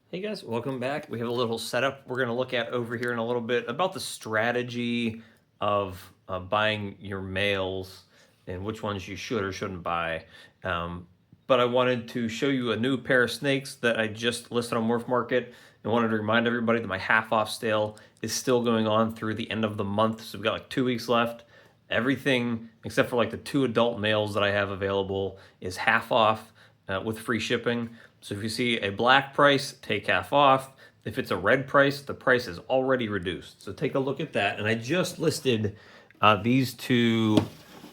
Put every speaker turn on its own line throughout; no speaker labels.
Hey guys, welcome back. We have a little setup we're going to look at over here in a little bit about the strategy of buying your males and which ones you should or shouldn't buy. But I wanted to show you a new pair of snakes that I just listed on Morph Market and wanted to remind everybody that my half off sale is still going on through the end of the month. So we've got like 2 weeks left. Everything except for like the 2 adult males that I have available is half off with free shipping. So if you see a black price, take half off. If it's a red price, the price is already reduced. So take a look at that. And I just listed these 2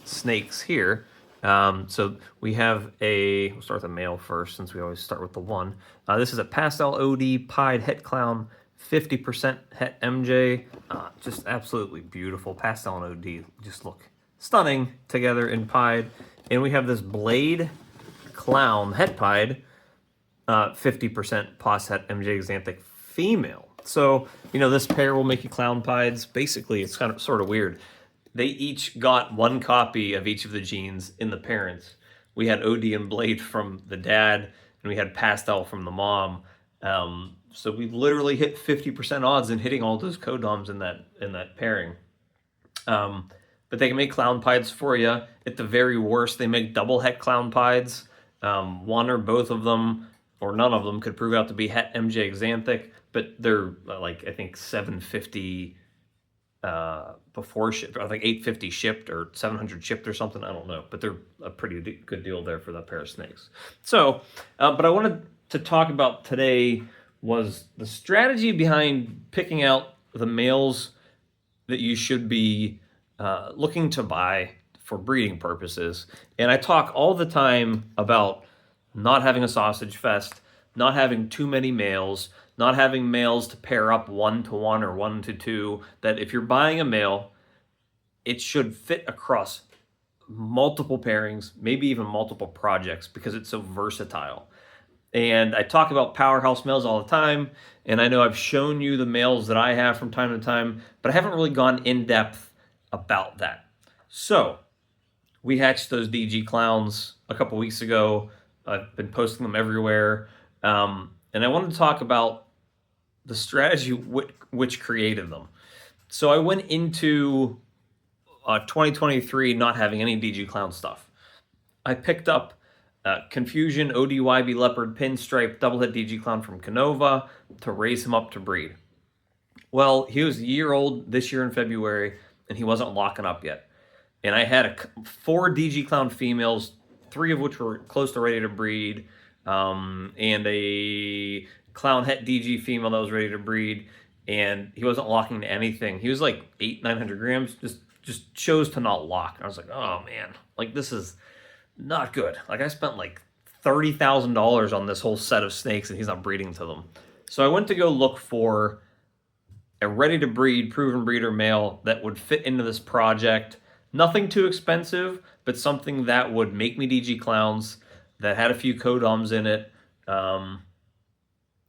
snakes here. So we have we'll start with the male first since we always start with the one. This is a pastel OD pied het clown, 50% het MJ. Just absolutely beautiful. Pastel and OD just look stunning together in pied. And we have this blade clown het pied, 50% pos het MJ xanthic female. So, this pair will make you clown pieds. Basically, it's kind of sort of weird. They each got 1 copy of each of the genes in the parents. We had OD and Blade from the dad, and we had Pastel from the mom. So we literally hit 50% odds in hitting all those codoms in that pairing. But they can make clown pieds for you. At the very worst, they make double het clown pieds. One or both of them, or none of them, could prove out to be het MJ xanthic, but they're like I think $750 before ship. I think $850 shipped or $700 shipped or something. I don't know, but they're a pretty good deal there for that pair of snakes. So, but I wanted to talk about today was the strategy behind picking out the males that you should be looking to buy for breeding purposes. And I talk all the time about not having a sausage fest, not having too many males, not having males to pair up 1-to-1 or 1-to-2, that if you're buying a male, it should fit across multiple pairings, maybe even multiple projects, because it's so versatile. And I talk about powerhouse males all the time, and I know I've shown you the males that I have from time to time, but I haven't really gone in depth about that. So we hatched those DG clowns a couple weeks ago. I've been posting them everywhere. And I wanted to talk about the strategy which created them. So I went into 2023 not having any DG clown stuff. I picked up Confusion ODYB Leopard Pinstripe Double Het DG Clown from Canova to raise him up to breed. Well, he was a year old this year in February, and he wasn't locking up yet. And I had 4 DG Clown females, 3 of which were close to ready to breed, and a Clown Het DG female that was ready to breed, and he wasn't locking to anything. He was like 800-900 grams, just chose to not lock. I was like, oh man, like this is not good. Like I spent like $30,000 on this whole set of snakes, and he's not breeding to them. So I went to go look for a ready to breed, proven breeder male that would fit into this project. Nothing too expensive, but something that would make me DG clowns, that had a few codoms in it,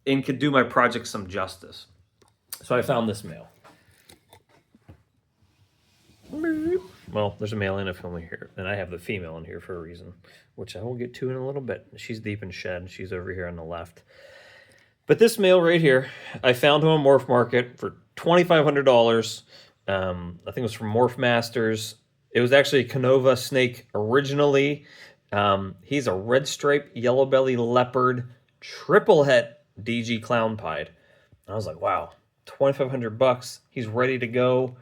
and could do my project some justice. So I found this male. Well, there's a male and a female here, and I have the female in here for a reason, which I will get to in a little bit. She's deep in shed. She's over here on the left. But this male right here, I found him on Morph Market for $2,500. I think it was from Morph Masters. It was actually a Canova snake originally. He's a red stripe, yellow belly leopard, triple het DG clown pied. And I was like, wow, $2,500. He's ready to go.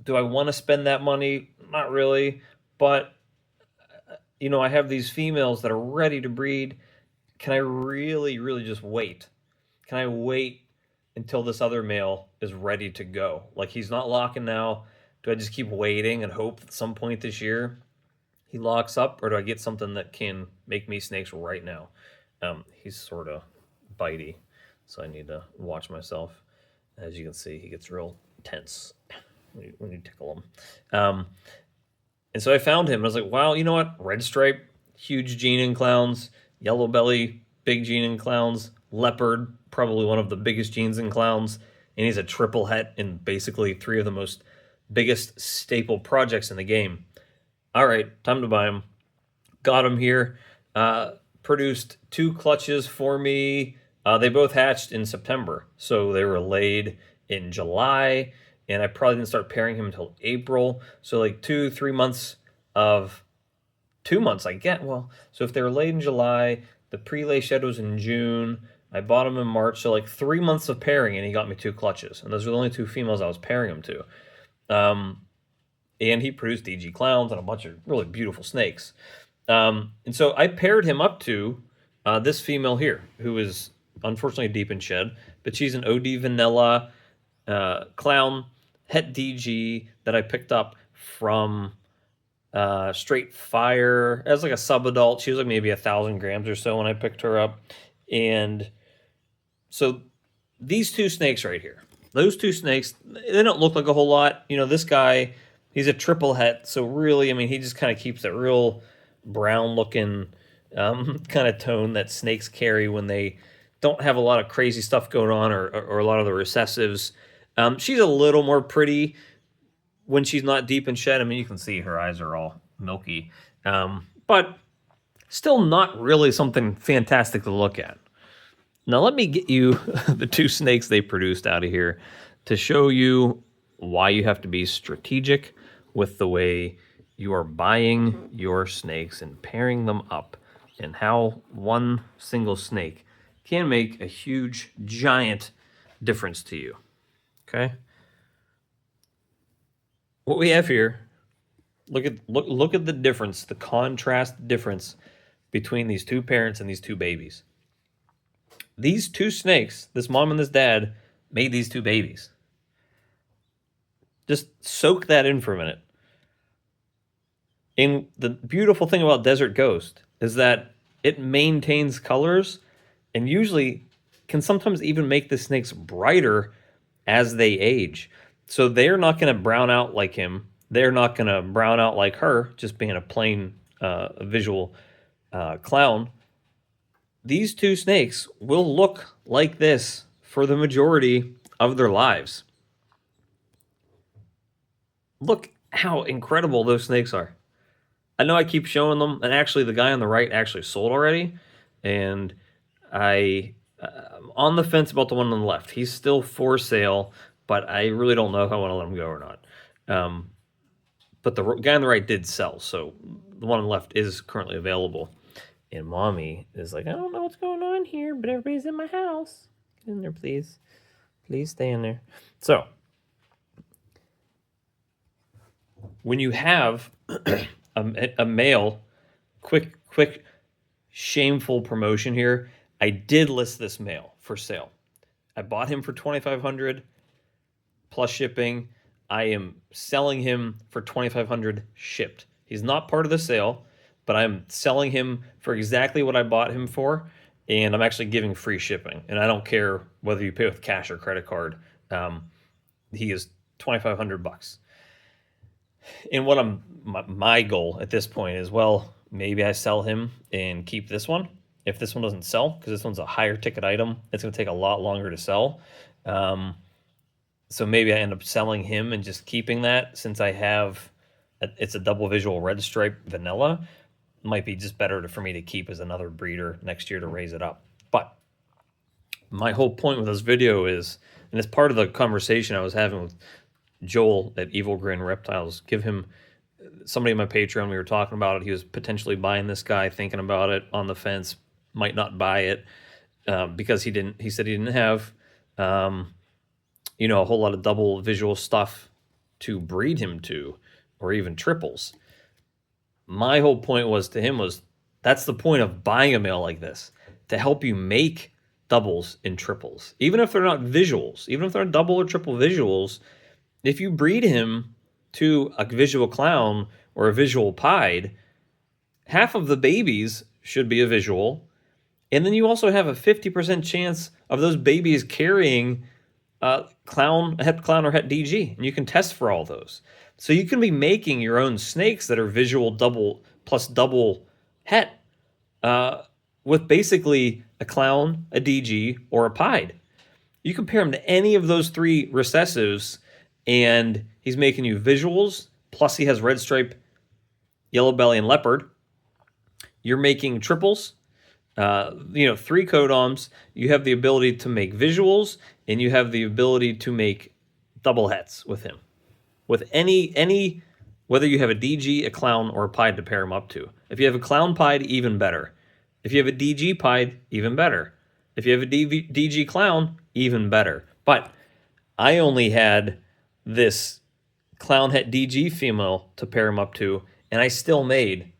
Do I want to spend that money? Not really. But, I have these females that are ready to breed. Can I really, really just wait? Can I wait until this other male is ready to go? Like, he's not locking now. Do I just keep waiting and hope at some point this year he locks up, or do I get something that can make me snakes right now? He's sort of bitey, so I need to watch myself. As you can see, he gets real tense when you tickle him. And so I found him, and I was like, wow, you know what? Red stripe, huge gene in clowns, yellow belly, big gene in clowns, leopard, probably one of the biggest genes in clowns, and he's a triple het in basically 3 of the most biggest staple projects in the game. All right, time to buy him. Got him here. Produced 2 clutches for me They both hatched in September, so they were laid in July, and I probably didn't start pairing him until April. So like 2, 3 months of 2 months, I get. Well, so if they were laid in July, the pre-lay shed was in June. I bought them in March, so like 3 months of pairing, and he got me 2 clutches, and those were the only two females I was pairing him to. And he produced DG clowns and a bunch of really beautiful snakes. And so I paired him up to this female here, who is unfortunately deep in shed, but she's an OD vanilla clown het DG that I picked up from Straight Fire as like a sub-adult. She was like maybe 1,000 grams or so when I picked her up. And so these two snakes right here, those two snakes, they don't look like a whole lot. You know, this guy, he's a triple het, so really, I mean, he just kind of keeps that real brown-looking kind of tone that snakes carry when they don't have a lot of crazy stuff going on or a lot of the recessives. She's a little more pretty when she's not deep in shed. I mean, you can see her eyes are all milky, but still not really something fantastic to look at. Now let me get you the two snakes they produced out of here to show you why you have to be strategic with the way you are buying your snakes and pairing them up, and how one single snake can make a huge, giant difference to you. Okay? What we have here, look at the difference, the contrast difference between these two parents and these two babies. These two snakes, this mom and this dad, made these two babies. Just soak that in for a minute. And the beautiful thing about Desert Ghost is that it maintains colors and usually can sometimes even make the snakes brighter as they age. So they're not going to brown out like him. They're not going to brown out like her, just being a plain visual clown. These two snakes will look like this for the majority of their lives. Look how incredible those snakes are. I know I keep showing them, and actually the guy on the right actually sold already, and I'm on the fence about the one on the left. He's still for sale, but I really don't know if I want to let him go or not. But the guy on the right did sell, so the one on the left is currently available. And Mommy is like, I don't know what's going on here, but everybody's in my house. Get in there, please. Please stay in there. So, when you have a male, quick, shameful promotion here. I did list this male for sale. I bought him for $2,500 plus shipping. I am selling him for $2,500 shipped. He's not part of the sale, but I'm selling him for exactly what I bought him for, and I'm actually giving free shipping. And I don't care whether you pay with cash or credit card. He is $2,500. And what my goal at this point is, well, maybe I sell him and keep this one. If this one doesn't sell, because this one's a higher ticket item, it's going to take a lot longer to sell. So maybe I end up selling him and just keeping that, since I have, it's a double visual red stripe vanilla. Might be just better for me to keep as another breeder next year to raise it up. But my whole point with this video is, and it's part of the conversation I was having with Joel at Evil Grin Reptiles. Give him, somebody in my Patreon, we were talking about it. He was potentially buying this guy, thinking about it, on the fence, might not buy it because he said he didn't have a whole lot of double visual stuff to breed him to, or even triples. My whole point was to him was, that's the point of buying a male like this, to help you make doubles and triples. Even if they're not visuals, even if they're double or triple visuals, if you breed him to a visual clown or a visual pied, half of the babies should be a visual. And then you also have a 50% chance of those babies carrying het clown or het DG. And you can test for all those. So you can be making your own snakes that are visual double plus double het with basically a clown, a DG, or a pied. You compare him to any of those three recessives, and he's making you visuals, plus he has red stripe, yellow belly, and leopard. You're making triples, 3 codoms, you have the ability to make visuals, and you have the ability to make double hets with him. With any, whether you have a DG, a clown, or a pied to pair him up to. If you have a clown pied, even better. If you have a DG pied, even better. If you have a DG clown, even better. But I only had this clown het DG female to pair him up to, and I still made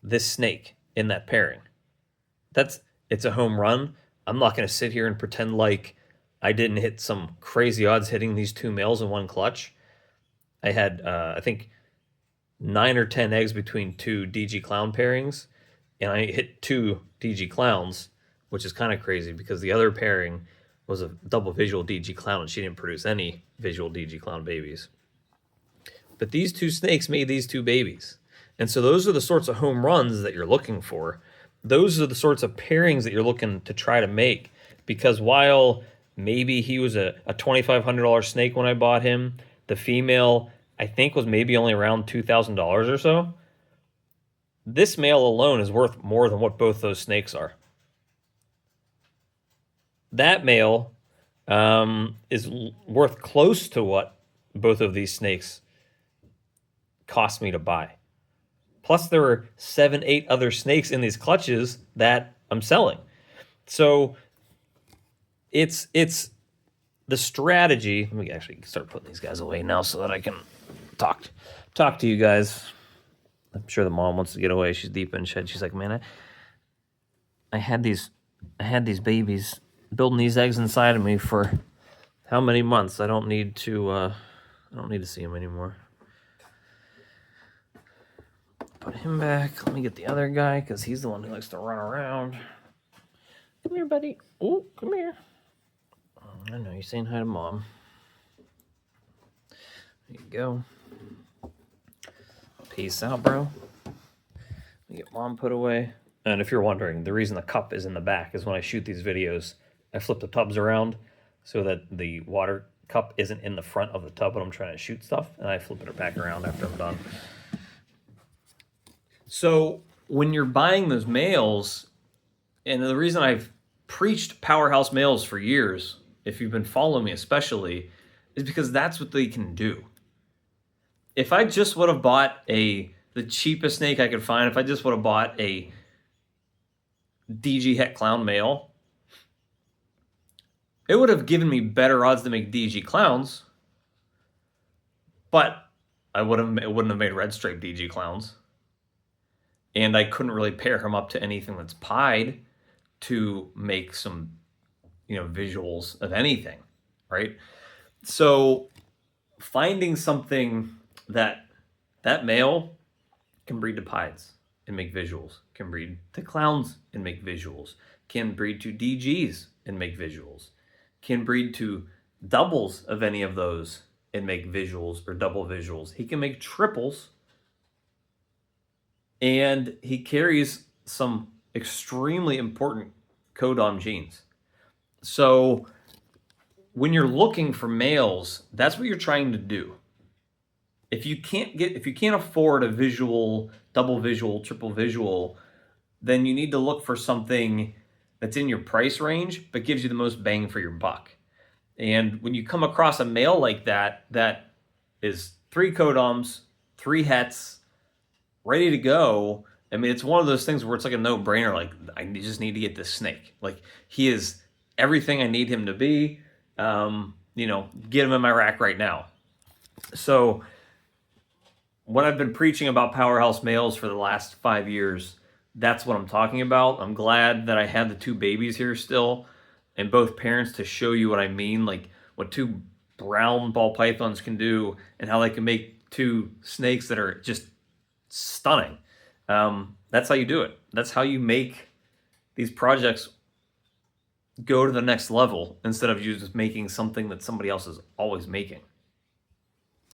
this snake in that pairing. It's a home run. I'm not going to sit here and pretend like I didn't hit some crazy odds hitting these 2 males in one clutch. I had, I think, 9 or 10 eggs between 2 DG clown pairings, and I hit 2 DG clowns, which is kind of crazy because the other pairing was a double visual DG clown, and she didn't produce any visual DG clown babies. But these 2 snakes made these 2 babies. And so those are the sorts of home runs that you're looking for. Those are the sorts of pairings that you're looking to try to make. Because while maybe he was a $2,500 snake when I bought him, the female, I think, was maybe only around $2,000 or so. This male alone is worth more than what both those snakes are. That male is worth close to what both of these snakes cost me to buy. Plus, there were 7, 8 other snakes in these clutches that I'm selling. So it's the strategy. Let me actually start putting these guys away now so that I can talk to you guys. I'm sure the mom wants to get away. She's deep in shed. She's like, man, I had these babies building these eggs inside of me for how many months? I don't need to see them anymore. Put him back. Let me get the other guy because he's the one who likes to run around. Come here, buddy. Oh, come here. I know you're saying hi to mom. There you go. Peace out, bro. Let me get mom put away. And if you're wondering, the reason the cup is in the back is when I shoot these videos, I flip the tubs around so that the water cup isn't in the front of the tub when I'm trying to shoot stuff, and I flip it back around after I'm done. So when you're buying those males, and the reason I've preached powerhouse males for years, if you've been following me especially, is because that's what they can do. If I just would have bought the cheapest snake I could find, if I just would have bought a DG het clown male, it would have given me better odds to make DG clowns, but it wouldn't have made red stripe DG clowns. And I couldn't really pair him up to anything that's pied to make some, visuals of anything, right? So finding something that male can breed to pieds and make visuals, can breed to clowns and make visuals, can breed to DGs and make visuals, can breed to doubles of any of those and make visuals or double visuals. He can make triples. And he carries some extremely important codom genes. So when you're looking for males, that's what you're trying to do. If you can't afford a visual, double visual, triple visual, then you need to look for something that's in your price range but gives you the most bang for your buck. And when you come across a male like that is 3 codoms, 3 hets, ready to go. I mean, it's one of those things where it's like a no-brainer. Like, I just need to get this snake. Like, he is everything I need him to be. Get him in my rack right now. So when I've been preaching about powerhouse males for the last 5 years, that's what I'm talking about. I'm glad that I had the 2 babies here still and both parents to show you what I mean, like what 2 brown ball pythons can do and how they can make 2 snakes that are just stunning. That's how you do it. That's how you make these projects go to the next level instead of you just making something that somebody else is always making.